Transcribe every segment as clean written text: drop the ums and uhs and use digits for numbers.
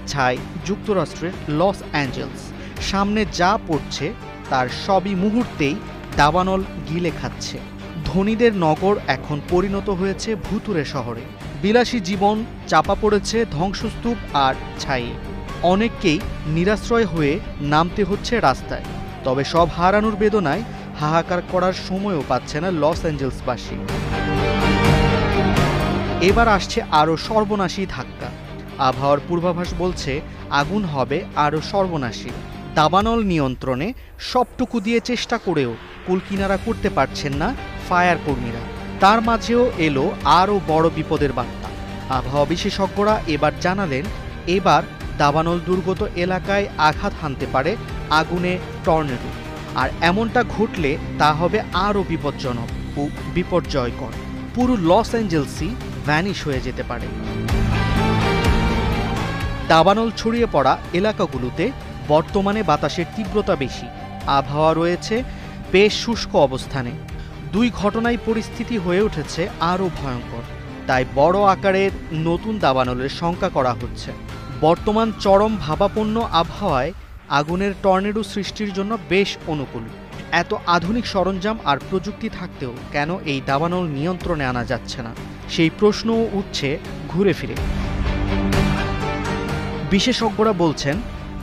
ছাই যুক্তরাষ্ট্রের Los Angeles. সামনে যা পড়ছে তার সবই মুহূর্তেই দাবানল গিলে খাচ্ছে। ধনীদের নগর এখন পরিণত হয়েছে ভুতুড়ে শহরে। বিলাসী জীবন চাপা পড়েছে ধ্বংসস্তূপ আর ছাই। অনেককেই নিরাশ্রয় হয়ে নামতে হচ্ছে রাস্তায়। তবে সব হারানোর বেদনায় হাহাকার করার সময়ও পাচ্ছে না লস অ্যাঞ্জেলসবাসী। এবার আসছে আরও সর্বনাশী ধাক্কা। আবহাওয়ার পূর্বাভাস বলছে আগুন হবে আরও সর্বনাশী। দাবানল নিয়ন্ত্রণে সবটুকু দিয়ে চেষ্টা করেও কুলকিনারা করতে পারছেন না ফায়ার কর্মীরা। তার মাঝেও এলো আরও বড় বিপদের বার্তা। আবহাওয়া বিশেষজ্ঞরা এবার জানালেন, এবার দাবানল দুর্গত এলাকায় আঘাত হানতে পারে আগুনে টর্নেডো। আর এমনটা ঘটলে তা হবে আরও বিপজ্জনক ও বিপর্যয়কর। পুরো লস অ্যাঞ্জেলসই ভ্যানিশ হয়ে যেতে পারে। দাবানল ছড়িয়ে পড়া এলাকাগুলোতে বর্তমানে বাতাসের তীব্রতা বেশি। আবহাওয়া রয়েছে বেশ শুষ্ক অবস্থানে। দুই ঘটনায় পরিস্থিতি হয়ে উঠেছে আরও ভয়ঙ্কর। তাই বড় আকারের নতুন দাবানলের শঙ্কা করা হচ্ছে। বর্তমান চরম ভাবাপন্ন আবহাওয়ায় আগুনের টর্নেডো সৃষ্টির জন্য বেশ অনুকূল। এত আধুনিক সরঞ্জাম আর প্রযুক্তি থাকতেও কেন এই দাবানল নিয়ন্ত্রণে আনা যাচ্ছে না, সেই প্রশ্নও উঠছে ঘুরে ফিরে। বিশেষজ্ঞরা বলছেন,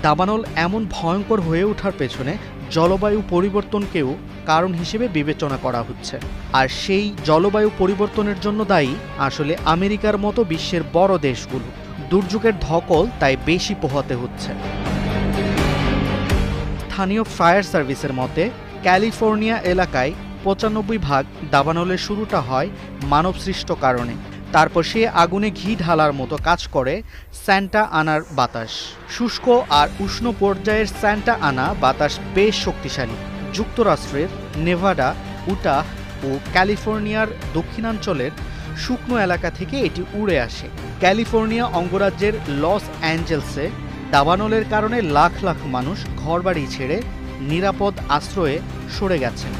দাবানল এমন ভয়ঙ্কর হয়ে ওঠার পেছনে জলবায়ু পরিবর্তনকেও কারণ হিসেবে বিবেচনা করা হচ্ছে। আর সেই জলবায়ু পরিবর্তনের জন্য দায়ী আসলে আমেরিকার মতো বিশ্বের বড় দেশগুলো। দুর্যোগের ধকল তাই বেশি পোহাতে হচ্ছে। স্থানীয় ফায়ার সার্ভিসের মতে ক্যালিফোর্নিয়া এলাকায় ৯৫% দাবানলের শুরুটা হয় মানবসৃষ্ট কারণে। তারপর সে আগুনে ঘি ঢালার মতো কাজ করে স্যান্টা আনার বাতাস। শুষ্ক আর উষ্ণ পর্যায়ের স্যান্টা আনা বাতাস বেশ শক্তিশালী। যুক্তরাষ্ট্রের নেভাডা, উটাহ ও ক্যালিফোর্নিয়ার দক্ষিণাঞ্চলের শুকনো এলাকা থেকে এটি উড়ে আসে। ক্যালিফোর্নিয়া অঙ্গরাজ্যের লস অ্যাঞ্জেলসে দাবানলের কারণে লাখ লাখ মানুষ ঘরবাড়ি ছেড়ে নিরাপদ আশ্রয়ে সরে গেছেন।